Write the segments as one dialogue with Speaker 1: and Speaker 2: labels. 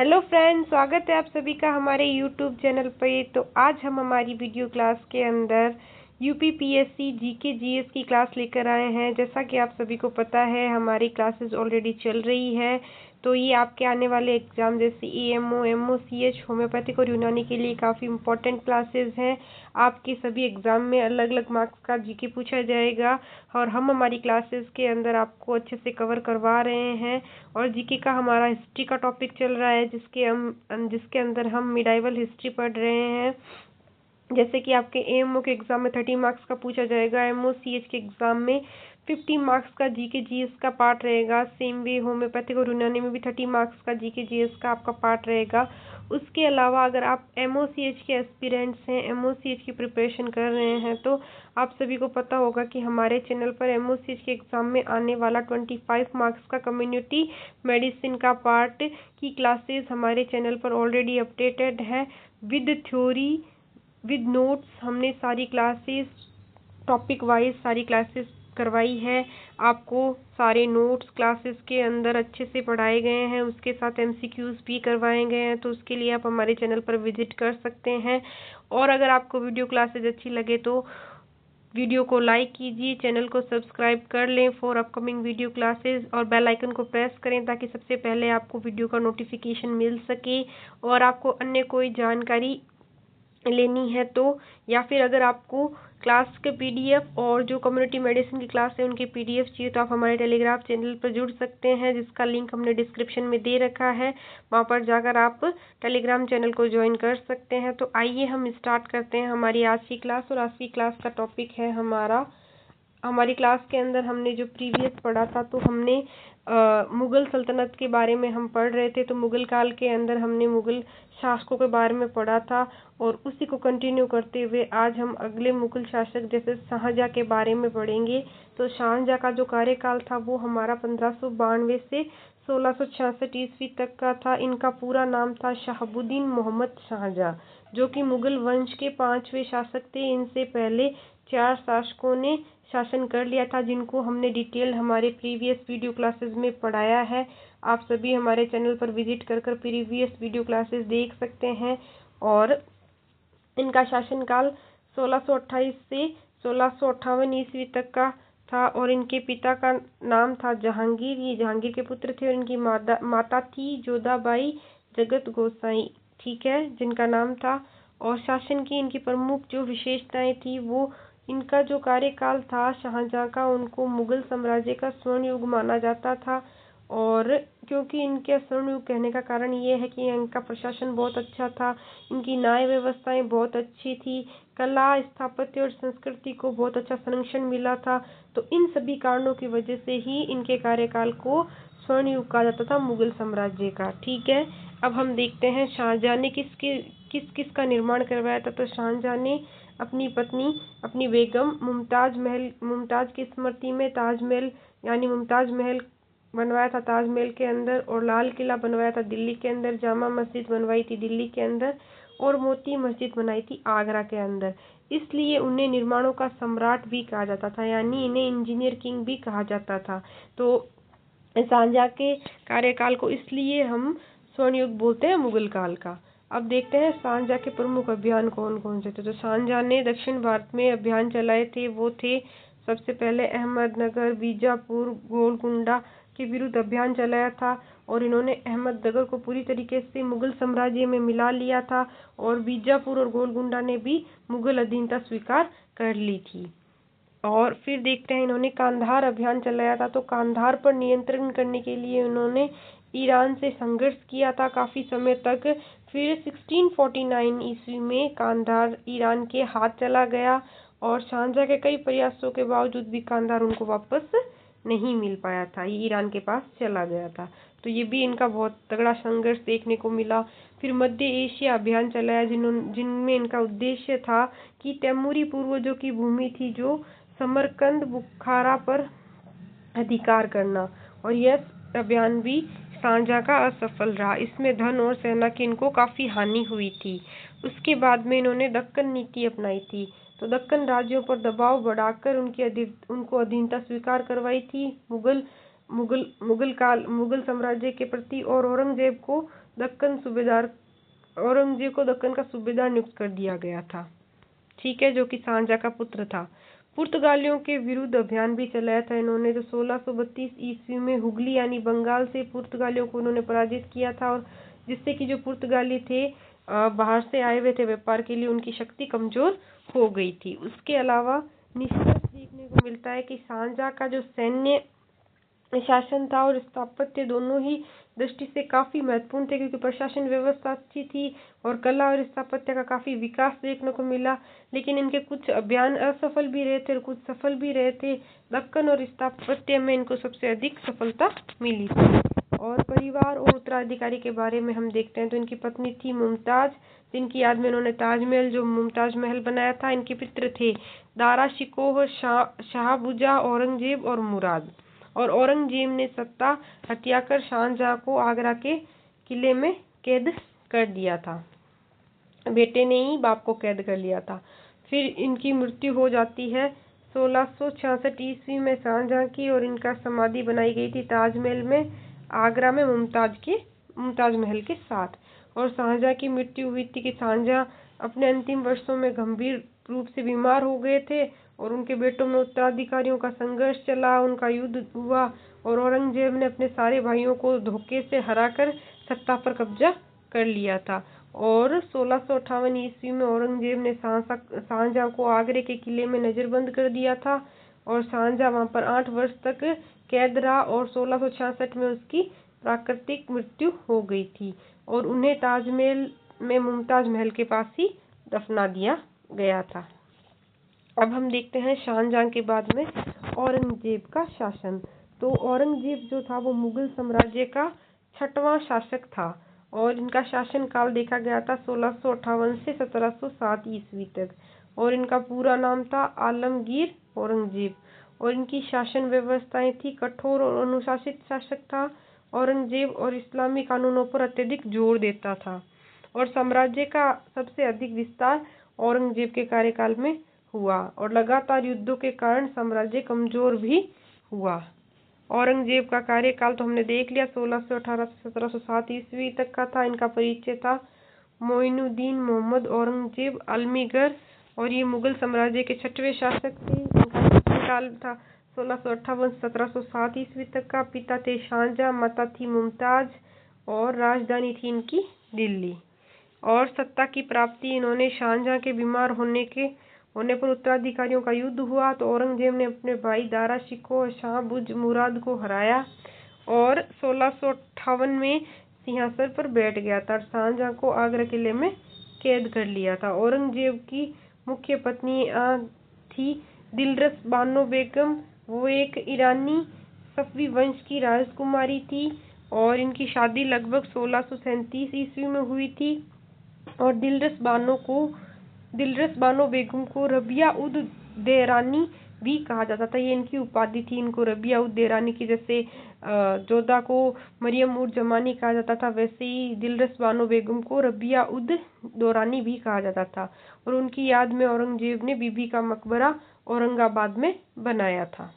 Speaker 1: Hello friends, स्वागत है आप सभी का हमारे यूट्यूब चैनल पे। तो आज हम हमारी वीडियो क्लास के अंदर यूपीपीएससी जीके जीएस की क्लास लेकर आए हैं। जैसा कि आप सभी को पता है, हमारी क्लासेस ऑलरेडी चल रही है। तो ये आपके आने वाले एग्जाम जैसे ईएमओ, एमओसीएच, होम्योपैथिक और यूनानी के लिए काफ़ी इंपॉर्टेंट क्लासेस हैं। आपके सभी एग्जाम में अलग अलग मार्क्स का जीके पूछा जाएगा और हम हमारी क्लासेस के अंदर आपको अच्छे से कवर करवा रहे हैं। और जीके का हमारा हिस्ट्री का टॉपिक चल रहा है, जिसके अंदर हम मिडाइवल हिस्ट्री पढ़ रहे हैं। जैसे कि आपके एएमओ के एग्जाम में 30 मार्क्स का पूछा जाएगा, एमओसीएच के एग्जाम में 50 मार्क्स का जीके जीएस का पार्ट रहेगा। सेम वे होम्योपैथिक और यूनानी में भी 30 मार्क्स का जीके जीएस का आपका पार्ट रहेगा। उसके अलावा अगर आप एमओसीएच के एस्पिरेंट्स हैं, एमओसीएच की प्रिपरेशन कर रहे हैं, तो आप सभी को पता होगा कि हमारे चैनल पर एमओसीएच के एग्जाम में आने वाला 25 मार्क्स का कम्युनिटी मेडिसिन का पार्ट की क्लासेस हमारे चैनल पर ऑलरेडी अपडेटेड है विद थ्योरी विद नोट्स। हमने सारी क्लासेस टॉपिक वाइज सारी क्लासेस करवाई है। आपको सारे नोट्स क्लासेस के अंदर अच्छे से पढ़ाए गए हैं, उसके साथ एमसीक्यूज भी करवाए गए हैं। तो उसके लिए आप हमारे चैनल पर विजिट कर सकते हैं। और अगर आपको वीडियो क्लासेस अच्छी लगे तो वीडियो को लाइक कीजिए, चैनल को सब्सक्राइब कर लें फॉर अपकमिंग वीडियो क्लासेस, और बेल आइकन को प्रेस करें ताकि सबसे पहले आपको वीडियो का नोटिफिकेशन मिल सके। और आपको अन्य कोई जानकारी लेनी है तो, या फिर अगर आपको क्लास के पीडीएफ और जो कम्युनिटी मेडिसिन की क्लास है उनके पीडीएफ चाहिए, तो आप हमारे टेलीग्राम चैनल पर जुड़ सकते हैं, जिसका लिंक हमने डिस्क्रिप्शन में दे रखा है। वहां पर जाकर आप टेलीग्राम चैनल को ज्वाइन कर सकते हैं। तो आइए हम स्टार्ट करते हैं हमारी आज की क्लास। और आज की क्लास का टॉपिक है हमारी क्लास के अंदर हमने जो प्रीवियस पढ़ा था, तो हमने मुगल सल्तनत के बारे में हम पढ़ रहे थे। तो मुगल काल के अंदर हमने मुगल शासकों के बारे में पढ़ा था, और उसी को कंटिन्यू करते हुए आज हम अगले मुगल शासक जैसे शाहजहाँ के बारे में पढ़ेंगे। तो शाहजहाँ का जो कार्यकाल था वो हमारा 1592 से 1666 ईस्वी तक का था। इनका पूरा नाम था शहाबुद्दीन मोहम्मद शाहजहाँ, जो कि मुगल वंश के 5वें शासक थे। इनसे पहले 4 शासकों ने शासन कर लिया था, जिनको हमने डिटेल हमारे प्रीवियस वीडियो क्लासेस में पढ़ाया है। आप सभी हमारे चैनल पर विजिट कर प्रीवियस वीडियो क्लासेस देख सकते हैं। और इनका शासनकाल 1628 से 1658 ईस्वी तक का था। और इनके पिता का नाम था जहांगीर, ये जहांगीर के पुत्र थे। और इनकी माता थी जोधाबाई जगत गोसाई, ठीक है, जिनका नाम था। और शासन की इनकी प्रमुख जो विशेषताएं थी, वो इनका जो कार्यकाल था शाहजहाँ का, उनको मुगल साम्राज्य का स्वर्ण युग माना जाता था। और क्योंकि इनके स्वर्ण युग कहने का कारण ये है कि इनका प्रशासन बहुत अच्छा था, इनकी न्याय व्यवस्थाएं बहुत अच्छी थी, कला, स्थापत्य और संस्कृति को बहुत अच्छा संरक्षण मिला था। तो इन सभी कारणों की वजह से ही इनके कार्यकाल को स्वर्ण युग कहा जाता था मुगल साम्राज्य का, ठीक है। अब हम देखते हैं शाहजहाँ ने किस किस का निर्माण करवाया था। तो शाहजहाँ ने अपनी पत्नी, अपनी बेगम मुमताज की स्मृति में ताजमहल यानी मुमताज महल बनवाया था ताजमहल के अंदर, और लाल किला बनवाया था दिल्ली के अंदर, जामा मस्जिद बनवाई थी दिल्ली के अंदर, और मोती मस्जिद बनाई थी आगरा के अंदर। इसलिए उन्हें निर्माणों का सम्राट भी कहा जाता था, यानी इन्हें इंजीनियर किंग भी कहा जाता था। तो शाहजहाँ के कार्यकाल को इसलिए हम स्वर्ण युग बोलते हैं मुगल काल का। अब देखते हैं शाहजहाँ के प्रमुख अभियान कौन कौन से थे। तो शाहजहाँ ने दक्षिण भारत में अभियान चलाए थे। वो थे सबसे पहले अहमदनगर, बीजापुर, गोलकुंडा के विरुद्ध अभियान चलाया था। और इन्होंने अहमदनगर को पूरी तरीके से मुगल साम्राज्य में मिला लिया था, और बीजापुर और गोलकुंडा ने भी मुगल अधीनता स्वीकार कर ली थी। और फिर देखते हैं इन्होंने कांधार अभियान चलाया था। तो कांधार पर नियंत्रण करने के लिए उन्होंने ईरान से संघर्ष किया था काफ़ी समय तक। फिर 1649 ईस्वी में कांधार ईरान के हाथ चला गया, और शाहजहाँ के कई प्रयासों के बावजूद भी कांधार उनको वापस नहीं मिल पाया था, ये ईरान के पास चला गया था। तो ये भी इनका बहुत तगड़ा संघर्ष देखने को मिला। फिर मध्य एशिया अभियान चलाया, जिनमें इनका उद्देश्य था कि तैमूरी पूर्वजों की भूमि थी जो समरकंद, बुखारा पर अधिकार करना। और यह अभियान भी शाहजहाँ का असफल रहा। इसमें धन और सेना की इनको काफ़ी हानि हुई थी। उसके बाद में इन्होंने दक्कन नीति अपनाई थी। तो दक्कन राज्यों पर दबाव बढ़ाकर उनको अधीनता स्वीकार करवाई थी मुगल मुगल साम्राज्य के प्रति, और औरंगजेब को दक्कन का सूबेदार नियुक्त कर दिया गया था। ठीक है, जो कि शाहजहां का पुत्र था। पुर्तगालियों के विरुद्ध अभियान भी चलाया था इन्होंने, जो 1632 ईस्वी में हुगली यानी बंगाल से पुर्तगालियों को उन्होंने पराजित किया था, और जिससे कि जो पुर्तगाली थे बाहर से आए हुए थे व्यापार के लिए, उनकी शक्ति कमजोर हो गई थी। उसके अलावा निष्कर्ष देखने को मिलता है कि शाहजहां का जो सैन्य शासन था और स्थापत्य दोनों ही दृष्टि से काफी महत्वपूर्ण थे, क्योंकि प्रशासन व्यवस्था अच्छी थी और कला और स्थापत्य का काफी विकास देखने को मिला। लेकिन इनके कुछ अभियान असफल भी रहे थे और कुछ सफल भी रहे थे। दक्कन और स्थापत्य में इनको सबसे अधिक सफलता मिली थी। और परिवार और उत्तराधिकारी के बारे में हम देखते हैं तो इनकी पत्नी थी मुमताज, जिनकी याद में इन्होंने ताजमहल, जो मुमताज महल बनाया था। इनके पुत्र थे दारा शिकोह, शाहबुजा, औरंगजेब और मुराद। और औरंगजेब ने सत्ता हथियाकर शाहजहां को आगरा के किले में कैद कर दिया था। बेटे ने ही बाप को कैद कर लिया था। फिर इनकी मृत्यु हो जाती है 1666 ईस्वी में शाहजहां की, और इनका समाधि बनाई गई थी ताजमहल में आगरा में मुमताज महल के साथ। और शाहजहां की मृत्यु हुई थी कि शाहजहां अपने अंतिम वर्षों में गंभीर रूप से बीमार हो गए थे, और उनके बेटों में उत्तराधिकारियों का संघर्ष चला, उनका युद्ध हुआ, और औरंगजेब ने अपने सारे भाइयों को धोखे से हराकर सत्ता पर कब्जा कर लिया था। और 1658 ईस्वी में औरंगजेब ने शाहजहां को आगरे के किले में नजरबंद कर दिया था, और शाहजहां वहां पर 8 वर्ष तक कैद रहा, और 1666 में उसकी प्राकृतिक मृत्यु हो गई थी, और उन्हें ताजमहल में मुमताज महल के पास ही दफना दिया गया था। अब हम देखते हैं शाहजहां के बाद में औरंगजेब का शासन। तो औरंगजेब जो था वो मुगल साम्राज्य का 6वां शासक था, और इनका शासन काल देखा गया था 1658 से 1707 ईस्वी तक, और इनका पूरा नाम था आलमगीर औरंगजेब। और इनकी शासन व्यवस्थाएं थी कठोर और अनुशासित शासक था औरंगजेब, और इस्लामी कानूनों पर अत्यधिक जोर देता था। और साम्राज्य का सबसे अधिक विस्तार औरंगजेब के कार्यकाल में हुआ, और लगातार युद्धों के कारण साम्राज्य कमजोर भी हुआ। औरंगजेब का कार्यकाल तो हमने देख लिया, 1618 से 1707 ईस्वी तक का था। इनका परिचय था मोइनुद्दीन मोहम्मद औरंगजेब अल्मीगढ़, और ये मुगल साम्राज्य के 6वें शासक थे। इनका शासनकाल था 1658 से 1707 ईस्वी तक का। पिता थे शाहजहां, माता थी मुमताज, और राजधानी थी इनकी दिल्ली। और सत्ता की प्राप्ति इन्होंने शाहजहां के बीमार होने पर उत्तराधिकारियों का युद्ध हुआ, तो औरंगजेब ने अपने भाई दारा शिकोह और शाहबुज मुराद को हराया, और 1658 में सिंहासन पर बैठ गया था। शाहजहां को आगरा किले में कैद कर लिया था। औरंगजेब की मुख्य पत्नी थी दिलरस बानो बेगम। वो एक ईरानी सफवी वंश की राजकुमारी थी, और इनकी शादी लगभग 1637 ईस्वी में हुई थी। और दिलरस बानो बेगम को रबिया उद देरानी भी कहा जाता था। ये इनकी उपाधि थी। इनको रबिया उद देरानी की, जैसे जोधा को मरियम उद जमानी कहा जाता था, वैसे ही दिलरस बानो बेगम को रबिया उद दौरानी भी कहा जाता था। और उनकी याद में औरंगजेब ने बीबी का मकबरा औरंगाबाद में बनाया था।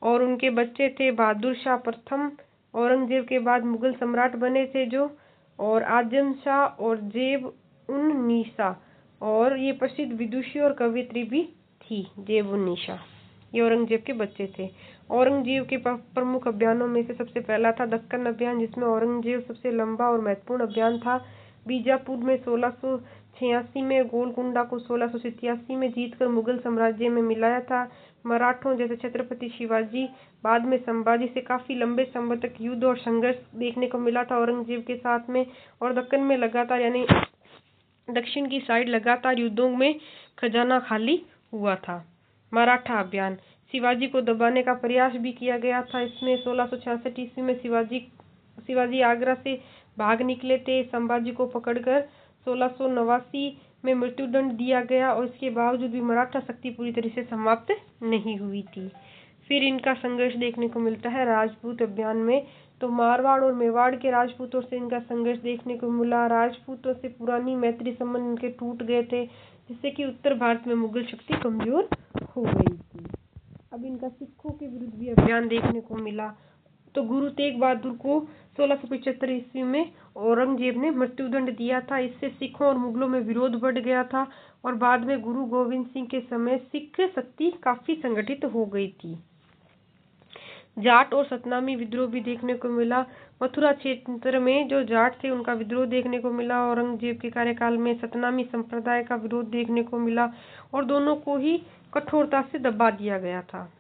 Speaker 1: और उनके बच्चे थे बहादुर शाह प्रथम, औरंगजेब के बाद मुगल सम्राट बने थे जो, और आजम शाह और जेब उन निसा, और ये प्रसिद्ध विदुषी और कवियत्री भी थी जेब उन निसा। ये औरंगजेब के बच्चे थे। औरंगजेब के प्रमुख अभियानों में से सबसे पहला था दक्कन अभियान, जिसमें औरंगजेब सबसे लंबा और महत्वपूर्ण अभियान था। बीजापुर में 1686 में, गोलकुंडा को 1687 में जीतकर मुगल साम्राज्य में मिलाया था। मराठों जैसे छत्रपति शिवाजी, बाद में संभाजी से काफी लंबे समय तक युद्ध और संघर्ष देखने को मिला था औरंगजेब के साथ में। और दक्कन में लगातार, यानी दक्षिण की साइड लगातार युद्धों में खजाना खाली हुआ था। मराठा अभियान, शिवाजी को दबाने का प्रयास भी किया गया था। इसमें 1666 ईस्वी में शिवाजी आगरा से भाग निकले थे। संभाजी को पकड़कर 1689 में मृत्युदंड दिया गया, और इसके बावजूद भी मराठा शक्ति पूरी तरह से समाप्त नहीं हुई थी। फिर इनका संघर्ष देखने को मिलता है राजपूत अभियान में। तो मारवाड़ और मेवाड़ के राजपूतों से इनका संघर्ष देखने को मिला। राजपूतों से पुरानी मैत्री संबंध इनके टूट गए थे, जिससे कि उत्तर भारत में मुगल शक्ति कमजोर हो गई थी। अब इनका सिखों के विरुद्ध भी अभियान देखने को मिला। तो गुरु तेग बहादुर को 1675 ईस्वी में औरंगजेब ने मृत्युदंड दिया था। इससे सिखों और मुगलों में विरोध बढ़ गया था और बाद में गुरु गोविंद सिंह के समय सिख शक्ति काफी संगठित हो गई थी। जाट और सतनामी विद्रोह भी देखने को मिला। मथुरा क्षेत्र में जो जाट थे उनका विद्रोह देखने को मिला। औरंगजेब के कार्यकाल में सतनामी संप्रदाय का विरोध देखने को मिला और दोनों को ही कठोरता से दबा दिया गया था।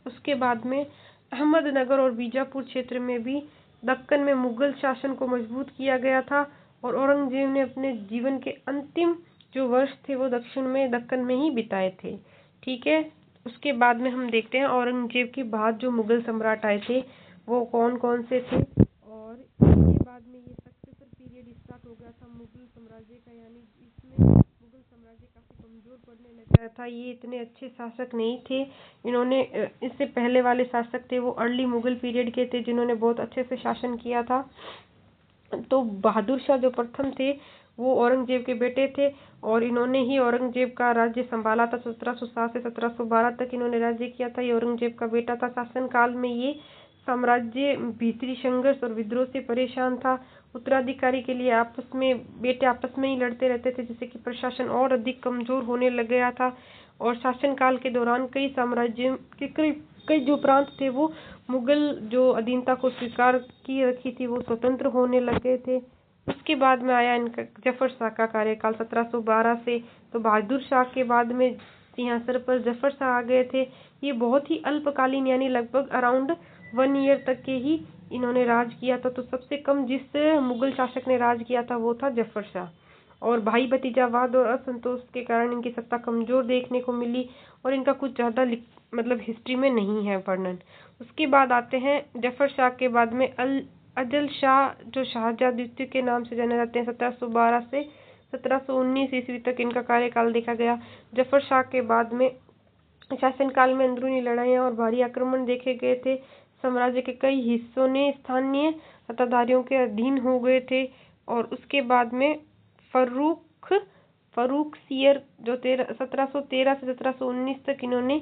Speaker 1: उसके बाद में अहमदनगर और बीजापुर क्षेत्र में भी दक्कन में मुगल शासन को मजबूत किया गया था और औरंगजेब ने अपने जीवन के अंतिम जो वर्ष थे वो दक्कन में ही बिताए थे। ठीक है, उसके बाद में हम देखते हैं औरंगजेब के बाद जो मुगल सम्राट आए थे वो कौन कौन से थे और इसके बाद में ये सक्सेसर पीरियड स्टार्ट हो गया था मुगल साम्राज्य का। यानी इसमें मुगल साम्राज्य काफी कमजोर पड़ने लग गया था। ये इतने अच्छे शासक नहीं थे। इन्होंने इससे पहले वाले शासक थे वो अर्ली मुगल पीरियड के थे जिन्होंने बहुत अच्छे से शासन किया था। तो बहादुर शाह जो प्रथम थे वो औरंगजेब के बेटे थे और इन्होंने ही औरंगजेब का राज्य संभाला था। 1707 से 1712 तक इन्होंने राज्य किया था। ये औरंगजेब का बेटा था। शासन काल में ये साम्राज्य भीतरी संघर्ष और विद्रोह से परेशान था। उत्तराधिकारी के लिए बेटे आपस में ही लड़ते रहते थे, जिससे कि प्रशासन और अधिक कमजोर होने लग गया था। और शासन काल के दौरान कई साम्राज्यों के कई जो प्रांत थे वो मुगल जो अधीनता को स्वीकार की रखी थी वो स्वतंत्र होने लग गए थे। उसके बाद में आया इनका जफर शाह का कार्यकाल 1712 से। तो बहादुर शाह के बाद में सिंहासन पर जफर शाह आ गए थे। ये बहुत ही अल्पकालीन यानी लगभग अराउंड 1 ईयर तक के ही इन्होंने राज किया था। तो सबसे कम जिस मुगल शासक ने राज किया था वो था जफर शाह। और भाई भतीजावाद और असंतोष के कारण इनकी सत्ता कमजोर देखने को मिली और इनका कुछ ज्यादा मतलब हिस्ट्री में नहीं है वर्णन। उसके बाद आते हैं जफर शाह के बाद में अफजल शाह जो शाहजहां द्वितीय के नाम से जाने जाते हैं। 1712 से 1719 ईस्वी तक इनका कार्यकाल देखा गया। जफर शाह के बाद में शासनकाल में अंदरूनी लड़ाइयाँ और भारी आक्रमण देखे गए थे। साम्राज्य के कई हिस्सों ने स्थानीय सत्ताधारियों के अधीन हो गए थे। और उसके बाद में फर्रुखसियर जो 1713 से 1719 तक इन्होंने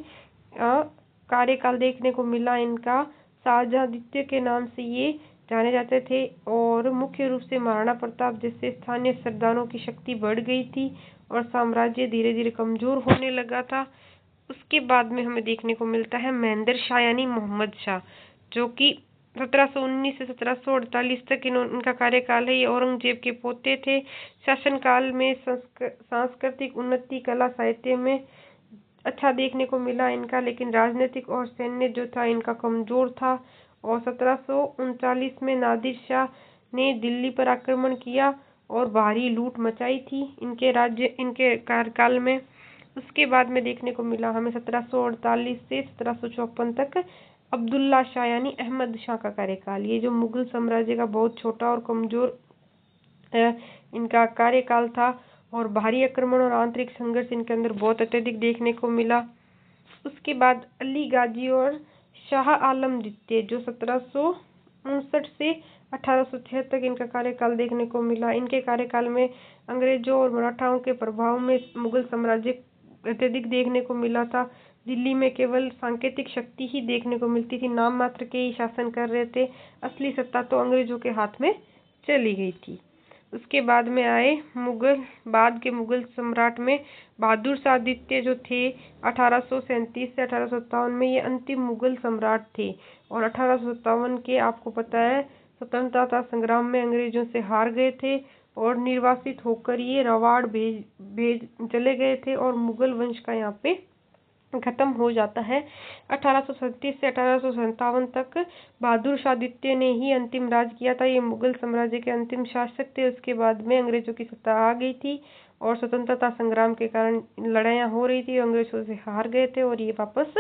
Speaker 1: कार्यकाल देखने को मिला। इनका शाहजहां द्वितीय के नाम से ये जाने जाते थे और मुख्य रूप से महाराणा प्रताप जैसे स्थानीय सरदारों की शक्ति बढ़ गई थी और साम्राज्य धीरे धीरे कमजोर होने लगा था। उसके बाद में हमें देखने को मिलता है महेंद्र शाह यानी मोहम्मद शाह, जो कि 1719 से 1748 तक इनका कार्यकाल है। ये औरंगजेब के पोते थे। शासनकाल में सांस्कृतिक उन्नति कला साहित्य में अच्छा देखने को मिला इनका, लेकिन राजनीतिक और सैन्य जो था इनका कमजोर था। और 1739 में नादिर शाह ने दिल्ली पर आक्रमण किया और भारी लूट मचाई थी इनके कार्यकाल में। उसके बाद में देखने को मिला हमें 1748 से 1754 तक अब्दुल्ला शाह यानी अहमद शाह का कार्यकाल। ये जो मुगल साम्राज्य का बहुत छोटा और कमजोर इनका कार्यकाल था और भारी आक्रमण और आंतरिक संघर्ष इनके अंदर बहुत अत्यधिक देखने को मिला। उसके बाद अली गाजी और शाह आलम द्वितीय जो 1759 से 1806 तक इनका कार्यकाल देखने को मिला। इनके कार्यकाल में अंग्रेजों और मराठाओं के प्रभाव में मुगल साम्राज्य अत्यधिक देखने को मिला था। दिल्ली में केवल सांकेतिक शक्ति ही देखने को मिलती थी, नाम मात्र के ही शासन कर रहे थे। असली सत्ता तो अंग्रेजों के हाथ में चली गई थी। उसके बाद में आए बाद के मुगल सम्राट में बहादुर शाह द्वितीय जो थे 1837 से 1857 में ये अंतिम मुगल सम्राट थे। और 1857 के आपको पता है स्वतंत्रता संग्राम में अंग्रेजों से हार गए थे और निर्वासित होकर ये रवाड़ भेज चले गए थे और मुगल वंश का यहाँ पे खत्म हो जाता है। 1837 से 1857 तक बहादुर शाह द्वितीय ने ही अंतिम राज किया था। ये मुगल साम्राज्य के अंतिम शासक थे। उसके बाद में अंग्रेजों की सत्ता आ गई थी और स्वतंत्रता संग्राम के कारण लड़ाइयाँ हो रही थी, अंग्रेजों से हार गए थे और ये वापस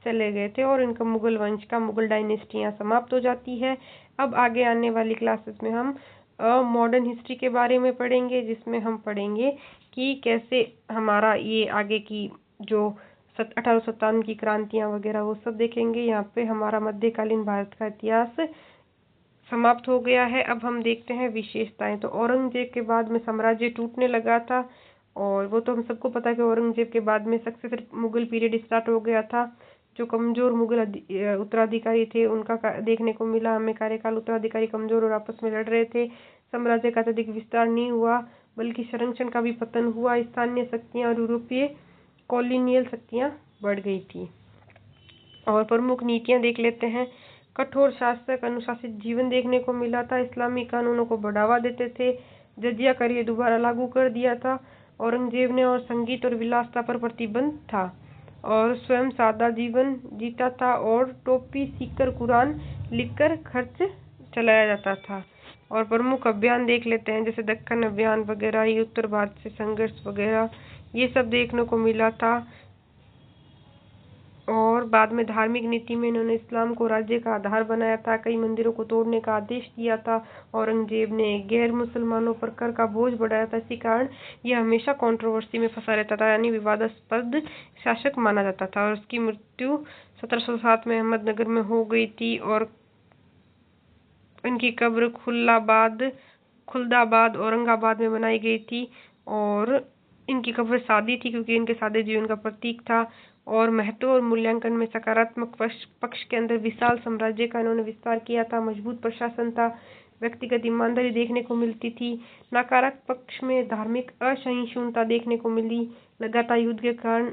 Speaker 1: चले गए थे और इनका मुगल वंश का मुगल डायनेस्टी यहाँ समाप्त हो जाती है। अब आगे आने वाली क्लासेस में हम मॉडर्न हिस्ट्री के बारे में पढ़ेंगे, जिसमें हम पढ़ेंगे कि कैसे हमारा ये आगे की जो 1857 की क्रांतियाँ वगैरह वो सब देखेंगे। यहाँ पे हमारा मध्यकालीन भारत का इतिहास समाप्त हो गया है। अब हम देखते हैं विशेषताएं। तो औरंगजेब के बाद में साम्राज्य टूटने लगा था और वो तो हम सबको पता है कि औरंगजेब के बाद में सक्सेसर मुगल पीरियड स्टार्ट हो गया था। जो कमजोर मुगल उत्तराधिकारी थे उनका देखने को मिला हमें। कार्यकाल उत्तराधिकारी कमजोर और आपस में लड़ रहे थे। साम्राज्य का अत्यधिक विस्तार नहीं हुआ बल्कि संरक्षण का भी पतन हुआ। स्थानीय शक्तियां और यूरोपीय कॉलोनियल शक्तियां बढ़ गई थी। और प्रमुख नीतियां देख लेते हैं। कठोर शासक अनुशासित जीवन देखने को मिला था। इस्लामी कानूनों को बढ़ावा देते थे। जजिया कर ये दोबारा लागू कर दिया था। औरंगजेब ने और संगीत और विलासता पर प्रतिबंध था और स्वयं सादा जीवन जीता था और टोपी सीखकर कुरान लिखकर खर्च चलाया जाता था। और प्रमुख अभियान देख लेते हैं जैसे दक्कन अभियान वगैरह, ये उत्तर भारत से संघर्ष वगैरह ये सब देखने को मिला था। और बाद में धार्मिक नीति में इन्होंने इस्लाम को राज्य का आधार बनाया था। कई मंदिरों को तोड़ने का आदेश दिया था। औरंगजेब ने गैर मुसलमानों पर कर का बोझ बढ़ाया था। इसी कारण यह हमेशा कंट्रोवर्सी में फंसा रहता था, यानी विवादास्पद शासक माना जाता था। और उसकी मृत्यु 1707 में अहमदनगर में हो गई थी और इनकी कब्र खुलदाबाद औरंगाबाद में बनाई गई थी। और इनकी कब्र सादी थी क्योंकि इनके सादे जीवन का प्रतीक था। और महत्व और मूल्यांकन में सकारात्मक पक्ष के अंदर विशाल साम्राज्य का इन्होंने विस्तार किया था। मजबूत प्रशासन था। व्यक्तिगत ईमानदारी देखने को मिलती थी। नकारात्मक पक्ष में धार्मिक असहिष्णुता देखने को मिली। लगातार युद्ध के कारण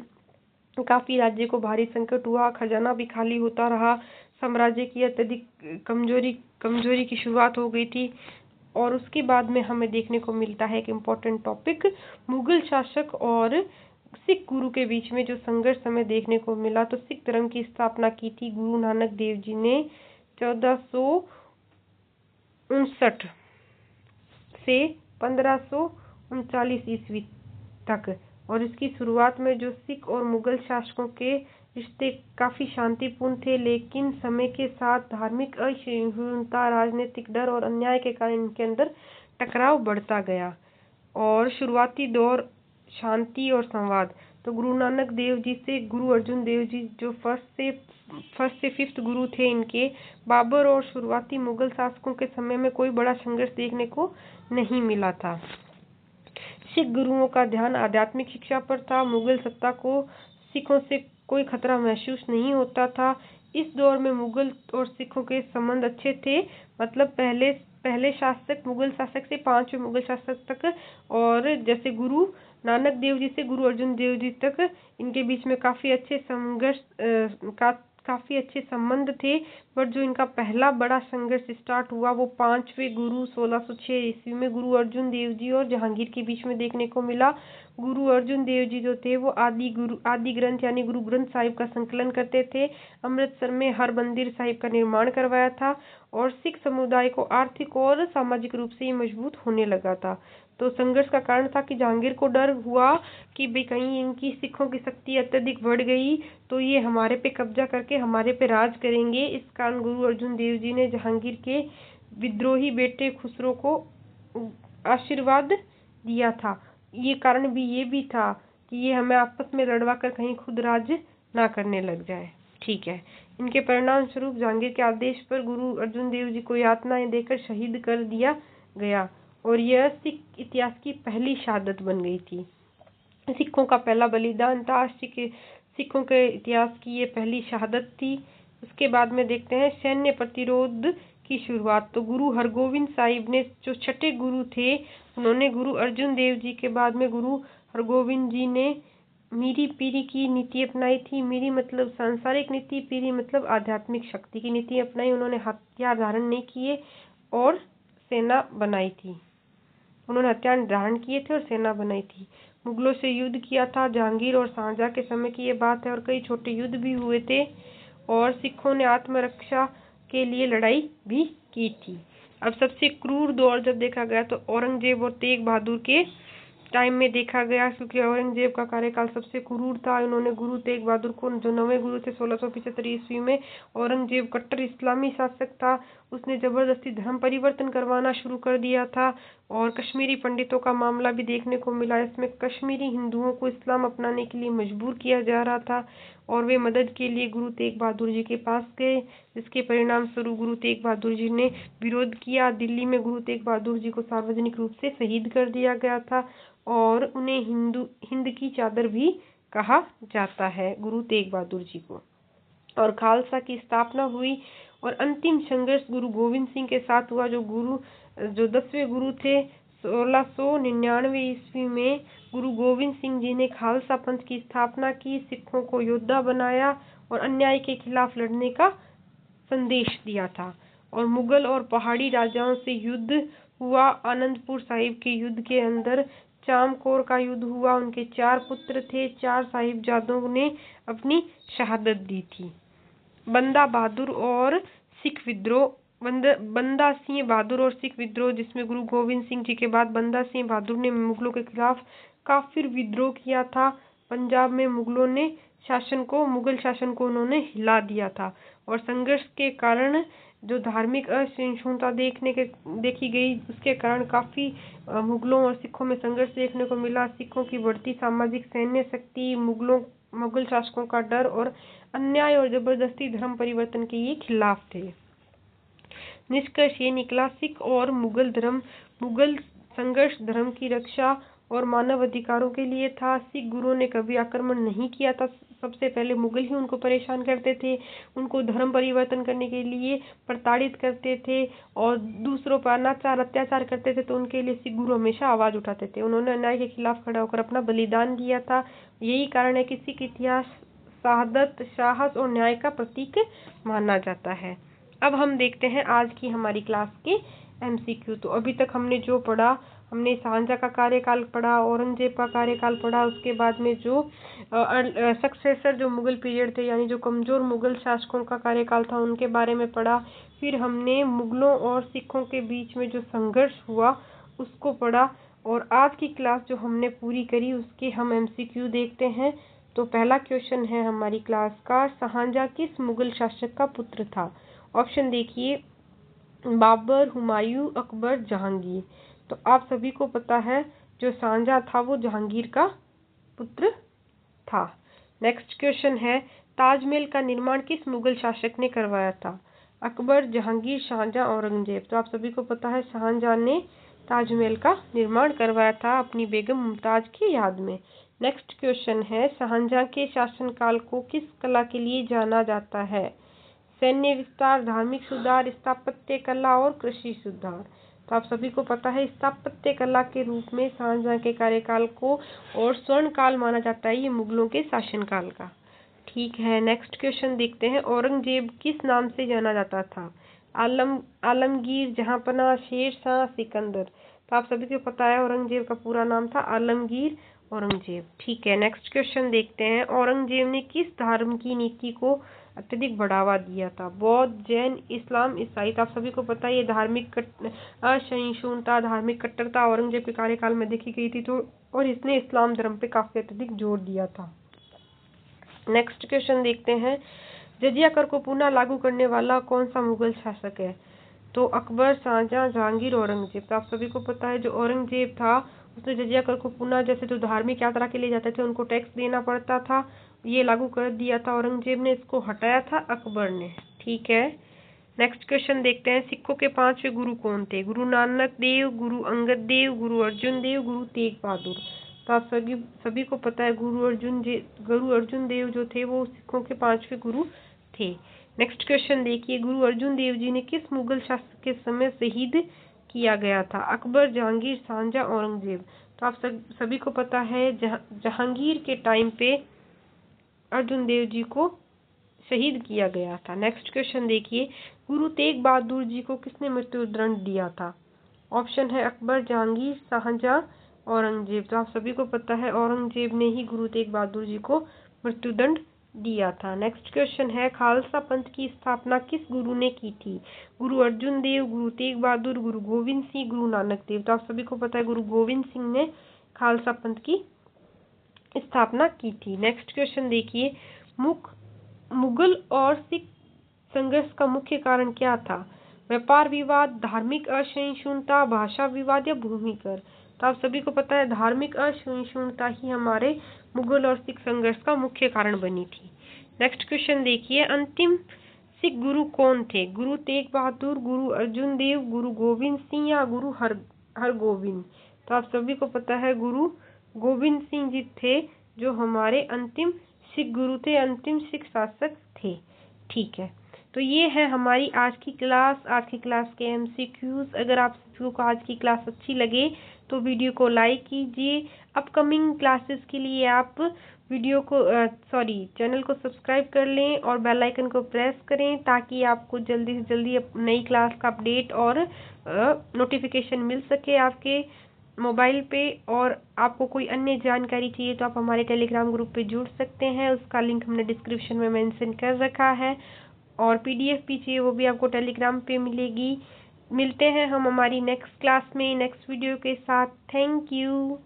Speaker 1: काफी राज्य को भारी संकट हुआ। खजाना भी खाली होता रहा। साम्राज्य की अत्यधिक कमजोरी की शुरुआत हो गई थी। और उसके बाद में हमें देखने को मिलता है कि इम्पोर्टेंट टॉपिक मुगल शासक और सिख गुरु के बीच में जो संघर्ष हमें देखने को मिला। तो सिख धर्म की स्थापना की थी गुरु नानक देव जी ने 1459 से 1539 ईस्वी तक। और इसकी शुरुआत में जो सिख और मुगल शासकों के रिश्ते काफी शांतिपूर्ण थे, लेकिन समय के साथ धार्मिक असहिष्णुता, राजनीतिक डर और अन्याय के कारण इनके अंदर टकराव बढ़ता गया। और शुरुआती दौर शांति और संवाद। तो गुरु नानक देव जी से गुरु अर्जुन देव जी जो फर्स्ट से फिफ्थ गुरु थे इनके, बाबर और शुरुआती मुगल शासकों के समय में कोई बड़ा संघर्ष देखने को नहीं मिला था। सिख गुरुओं का ध्यान आध्यात्मिक शिक्षा पर था। मुगल सत्ता को सिखों से कोई खतरा महसूस नहीं होता था। इस दौर में मुगल और सिखों के संबंध अच्छे थे, मतलब पहले शासक मुगल शासक से पांचवें मुगल शासक तक, और जैसे गुरु नानक देव जी से गुरु अर्जुन देव जी तक इनके बीच में काफी अच्छे संबंध थे। बट जो इनका पहला बड़ा संघर्ष स्टार्ट हुआ वो पांचवें गुरु 1606 ईस्वी में गुरु अर्जुन देव जी और जहांगीर के बीच में देखने को मिला। गुरु अर्जुन देव जी जो थे वो आदि ग्रंथ यानी गुरु ग्रंथ साहिब का संकलन करते थे। अमृतसर में हरमंदिर साहिब का निर्माण करवाया था और सिख समुदाय को आर्थिक और सामाजिक रूप से मजबूत होने लगा था। तो संघर्ष का कारण था कि जहांगीर को डर हुआ कि भाई कहीं इनकी सिखों की शक्ति अत्यधिक बढ़ गई तो ये हमारे पे कब्जा करके हमारे पे राज करेंगे। इस कारण गुरु अर्जुन देव जी ने जहांगीर के विद्रोही बेटे खुसरो को आशीर्वाद दिया था। ये कारण भी ये भी था कि ये हमें आपस में लड़वा कर कहीं खुद राज ना करने लग जाए। ठीक है। इनके परिणाम स्वरूप जहांगीर के आदेश पर गुरु अर्जुन देव जी को यातनाएं देकर शहीद कर दिया गया और यह सिख इतिहास की पहली शहादत बन गई थी। सिखों का पहला बलिदान था। सिखों के इतिहास की ये पहली शहादत थी। उसके बाद में देखते हैं सैन्य प्रतिरोध की शुरुआत। तो गुरु हरगोविंद साहिब ने जो छठे गुरु थे उन्होंने गुरु अर्जुन देव जी के बाद में गुरु हरगोविंद जी ने मीरी पीरी की नीति अपनाई थी। मीरी मतलब सांसारिक नीति, पीरी मतलब आध्यात्मिक शक्ति की नीति अपनाई। उन्होंने हथियार धारण नहीं किए और सेना बनाई थी। उन्होंने हथियार धारण किए थे और सेना बनाई थी। मुगलों से युद्ध किया था। जहांगीर और शाहजहां के समय की ये बात है और कई छोटे युद्ध भी हुए थे और सिखों ने आत्मरक्षा के लिए लड़ाई भी की थी। अब सबसे क्रूर दौर जब देखा गया तो औरंगजेब और तेग बहादुर के टाइम में देखा गया, क्योंकि औरंगजेब का कार्यकाल सबसे क्रूर था। इन्होंने गुरु तेग बहादुर को जो 9वें गुरु थे 1675 ईस्वी में, औरंगजेब कट्टर इस्लामी शासक था। उसने जबरदस्ती धर्म परिवर्तन करवाना शुरू कर दिया था और कश्मीरी पंडितों का मामला भी देखने को मिला। इसमें कश्मीरी हिंदुओं को इस्लाम अपनाने के लिए मजबूर किया जा रहा था और वे मदद के लिए गुरु तेग बहादुर जी के पास गए, जिसके परिणाम स्वरूप गुरु तेग बहादुर जी ने विरोध किया। दिल्ली में गुरु तेग बहादुर जी को सार्वजनिक रूप से शहीद कर दिया गया था और उन्हें हिंद की चादर भी कहा जाता है, गुरु तेग बहादुर जी को। और खालसा की स्थापना हुई। और अंतिम संघर्ष गुरु गोविंद सिंह के साथ हुआ, जो 10वें गुरु थे। 1699 ईस्वी में गुरु गोविंद सिंह जी ने खालसा पंथ की स्थापना की, सिखों को योद्धा बनाया और अन्याय के खिलाफ लड़ने का संदेश दिया था। और मुगल और पहाड़ी राजाओं से युद्ध हुआ। आनंदपुर साहिब के युद्ध के अंदर चामकौर का युद्ध हुआ। उनके 4 पुत्र थे। 4 साहिबजादों ने अपनी शहादत दी थी। बंदा बहादुर और सिख विद्रोह, बंदा सिंह बहादुर और सिख विद्रोह, जिसमें गुरु गोविंद सिंह जी के बाद बंदा सिंह बहादुर ने मुगलों के खिलाफ काफिर विद्रोह किया था। पंजाब में मुगल शासन को उन्होंने हिला दिया था। और संघर्ष के कारण जो धार्मिक असहिष्णुता देखी गई, उसके कारण काफी मुगलों और सिखों में संघर्ष देखने को मिला। सिखों की बढ़ती सामाजिक सैन्य शक्ति, मुगल शासकों का डर और अन्याय और जबरदस्ती धर्म परिवर्तन के ये खिलाफ थे। निष्कर्ष ये निकला, सिख और मुगल संघर्ष धर्म की रक्षा और मानव अधिकारों के लिए था। सिख गुरुओं ने कभी आक्रमण नहीं किया था। सबसे पहले मुगल ही उनको परेशान करते थे, उनको धर्म परिवर्तन करने के लिए प्रताड़ित करते थे और दूसरों पर अनाचार अत्याचार करते थे। तो उनके लिए सिख गुरु हमेशा आवाज उठाते थे। उन्होंने अन्याय के खिलाफ खड़ा होकर अपना बलिदान दिया था। यही कारण है कि सिख इतिहास शहादत, साहस और न्याय का प्रतीक माना जाता है। अब हम देखते हैं आज की हमारी क्लास के MCQ। तो अभी तक हमने जो पढ़ा, हमने शाहजहां का कार्यकाल पढ़ा, औरंगजेब का कार्यकाल पढ़ा, उसके बाद में जो सक्सेसर जो मुगल पीरियड थे, यानी जो कमजोर मुगल शासकों का कार्यकाल था, उनके बारे में पढ़ा। फिर हमने मुगलों और सिखों के बीच में जो संघर्ष हुआ उसको पढ़ा। और आज की क्लास जो हमने पूरी करी उसके हम MCQ देखते हैं। तो पहला क्वेश्चन है हमारी क्लास का, शाहजहां किस मुगल शासक का पुत्र था? ऑप्शन देखिए, बाबर, हुमायूं, अकबर, जहांगीर। तो आप सभी को पता है जो शाहजहां था वो जहांगीर का पुत्र था। नेक्स्ट क्वेश्चन है, ताजमहल का निर्माण किस मुगल शासक ने करवाया था? अकबर, जहांगीर, शाहजहां, औरंगजेब। तो आप सभी को पता है शाहजहां ने ताजमहल का निर्माण करवाया था अपनी बेगम मुमताज की याद में। नेक्स्ट क्वेश्चन है, शाहजहां के शासनकाल को किस कला के लिए जाना जाता है? सैन्य विस्तार, धार्मिक सुधार, स्थापत्य कला और कृषि सुधार। तो आप सभी को पता है स्थापत्य कला के रूप में शाहजहां के कार्यकाल को और स्वर्ण काल माना जाता है ये मुगलों के शासनकाल का। ठीक है, नेक्स्ट क्वेश्चन देखते हैं, औरंगजेब किस नाम से जाना जाता था? आलमगीर, जहांपनाह, शेरशाह, सिकंदर। तो आप सभी को पता है औरंगजेब का पूरा नाम था आलमगीर औरंगजेब। ठीक है, नेक्स्ट क्वेश्चन देखते हैं, औरंगजेब ने किस धर्म की नीति को अत्यधिक बढ़ावा दिया था? बौद्ध, जैन, इस्लाम, ईसाई। तो आप सभी को पता है ये धार्मिक असहिष्णुता, धार्मिक कट्टरता औरंगजेब के कार्यकाल में देखी गई थी। तो और इसने इस्लाम धर्म पे काफी अत्यधिक जोर दिया था। नेक्स्ट क्वेश्चन देखते हैं, जजिया कर को पुनः लागू करने वाला कौन सा मुगल शासक है? तो अकबर, शाहजहां, जहांगीर, औरंगजेब। तो आप सभी को पता है जो औरंगजेब था उसने जजिया कर को पुनः, जैसे जो धार्मिक यात्रा के लिए जाते थे उनको टैक्स देना पड़ता था, ये लागू कर दिया था औरंगजेब ने, इसको हटाया था अकबर ने। ठीक है, नेक्स्ट क्वेश्चन देखते हैं, सिखों के 5वें गुरु कौन थे? गुरु नानक देव, गुरु अंगद देव, गुरु अर्जुन देव, गुरु तेग बहादुर। तो आप सभी को पता है गुरु अर्जुन देव जो थे वो सिखों के 5वें गुरु थे। नेक्स्ट क्वेश्चन देखिए, गुरु अर्जुन देव जी ने किस मुगल शासक के समय शहीद किया गया था? अकबर, जहांगीर, शाहजहां, औरंगजेब। तो आप सभी को पता है जहांगीर के टाइम पे अर्जुन देव जी को शहीद किया गया था। नेक्स्ट क्वेश्चन देखिए, गुरु तेग बहादुर जी को किसने मृत्युदंड दिया था? ऑप्शन है अकबर, जहांगीर, शाहजहां, औरंगजेब। तो आप सभी को पता है औरंगजेब ने ही गुरु तेग बहादुर जी को मृत्युदंड दिया था। नेक्स्ट क्वेश्चन है, खालसा पंथ की स्थापना किस गुरु ने की थी? गुरु अर्जुन देव, गुरु तेग बहादुर, गुरु गोविंद सिंह, गुरु नानक देव। तो आप सभी को पता है गुरु गोविंद सिंह ने खालसा पंथ की स्थापना की थी। नेक्स्ट क्वेश्चन देखिए, मुगल और सिख संघर्ष का मुख्य कारण क्या था? व्यापार विवाद, धार्मिक असहिष्णुता, भाषा विवाद या भूमि कर। तो आप सभी को पता है धार्मिक असहिष्णुता ही हमारे मुगल और सिख संघर्ष का मुख्य कारण बनी थी। नेक्स्ट क्वेश्चन देखिए, अंतिम सिख गुरु कौन थे? गुरु तेग बहादुर, गुरु अर्जुन देव, गुरु गोविंद सिंह या गुरु हरगोविंद। तो आप सभी को पता है गुरु गोविंद सिंह जी थे जो हमारे अंतिम सिख गुरु थे, अंतिम सिख शासक थे। ठीक है, तो ये है हमारी आज की क्लास के एमसीक्यूज। अगर आप सभी को आज की क्लास अच्छी लगे तो वीडियो को लाइक कीजिए। अपकमिंग क्लासेस के लिए आप चैनल को सब्सक्राइब कर लें और बेल आइकन को प्रेस करें ताकि आपको जल्दी से जल्दी नई क्लास का अपडेट और नोटिफिकेशन मिल सके आपके मोबाइल पे। और आपको कोई अन्य जानकारी चाहिए तो आप हमारे टेलीग्राम ग्रुप पे जुड़ सकते हैं, उसका लिंक हमने डिस्क्रिप्शन में मेंशन कर रखा है। और पीडीएफ भी चाहिए वो भी आपको टेलीग्राम पे मिलेगी। मिलते हैं हम हमारी नेक्स्ट क्लास में नेक्स्ट वीडियो के साथ। Thank you.